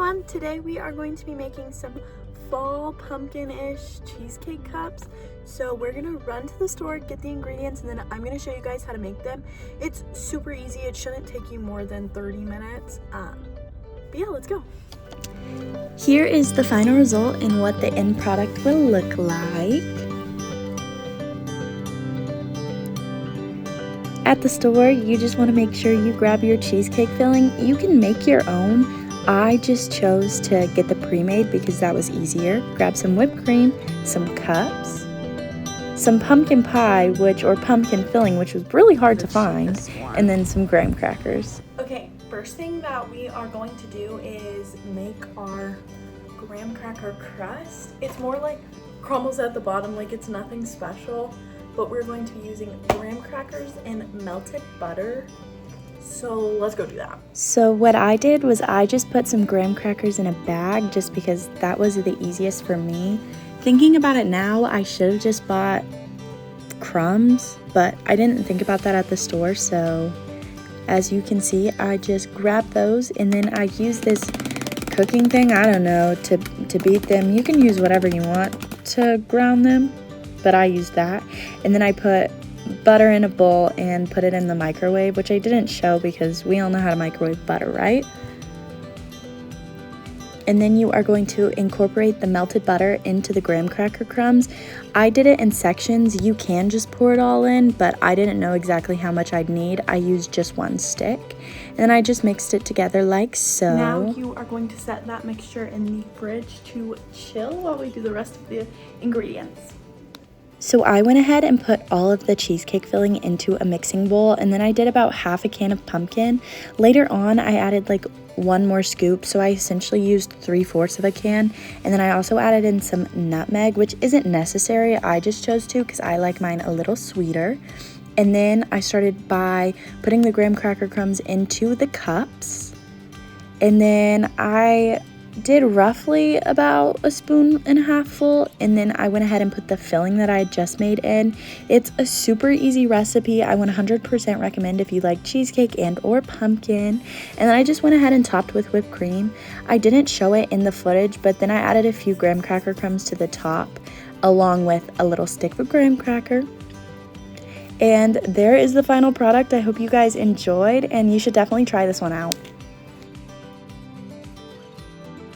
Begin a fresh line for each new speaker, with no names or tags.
everyone, today we are going to be making some fall pumpkin-ish cheesecake cups. So we're gonna run to the store, get the ingredients, and then I'm gonna show you guys how to make them. It's super easy, it shouldn't take you more than 30 minutes. But yeah, let's go. Here is the final result and what the end product will look like. At the store, you just want to make sure you grab your cheesecake filling. You can make your own. I just chose to get the pre-made because that was easier. Grab some whipped cream, some cups, some pumpkin pie, or pumpkin filling, which was really hard to find, and then some graham crackers. Okay, first thing that we are going to do is make our graham cracker crust. It's more like crumbles at the bottom, like it's nothing special. But we're going to be using graham crackers and melted butter. So let's go do that. So what I did was I just put some graham crackers in a bag just because that was the easiest for me. Thinking about it now, I should have just bought crumbs, but I didn't think about that at the store. So as you can see, I just grabbed those and then I use this cooking thing, I don't know, to beat them. You can use whatever you want to ground them, but I used that. And then I put butter in a bowl and put it in the microwave, which I didn't show because we all know how to microwave butter, right? And then you are going to incorporate the melted butter into the graham cracker crumbs. I did it in sections. You can just pour it all in, but I didn't know exactly how much I'd need. I used just one stick. And then I just mixed it together like so. Now you are going to set that mixture in the fridge to chill while we do the rest of the ingredients. So I went ahead and put all of the cheesecake filling into a mixing bowl, and then I did about half a can of pumpkin. Later on, I added like one more scoop, so I essentially used 3/4 of a can. And then I also added in some nutmeg, which isn't necessary. I just chose to because I like mine a little sweeter. And then I started by putting the graham cracker crumbs into the cups. And then I did roughly about 1.5 spoons full, and then I went ahead and put the filling that I had just made in. It's a super easy recipe. I 100% recommend if you like cheesecake and or pumpkin. And then I just went ahead and topped with whipped cream. I didn't show it in the footage, but then I added a few graham cracker crumbs to the top along with a little stick of graham cracker. And there is the final product. I hope you guys enjoyed, and you should definitely try this one out.